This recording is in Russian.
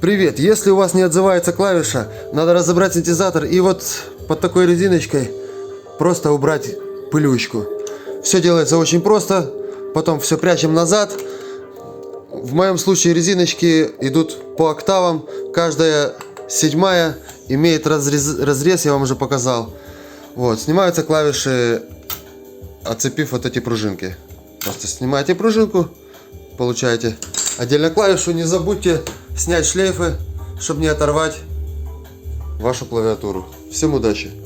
Привет! Если у вас не отзывается клавиша, надо разобрать синтезатор и вот под такой резиночкой просто убрать пылючку. Все делается очень просто, потом все прячем назад. В моем случае резиночки идут по октавам, каждая седьмая имеет разрез, я вам уже показал. Вот, снимаются клавиши, отцепив вот эти пружинки. Просто снимаете пружинку, получаете отдельно клавишу. Не забудьте снять шлейфы, чтобы не оторвать вашу клавиатуру. Всем удачи!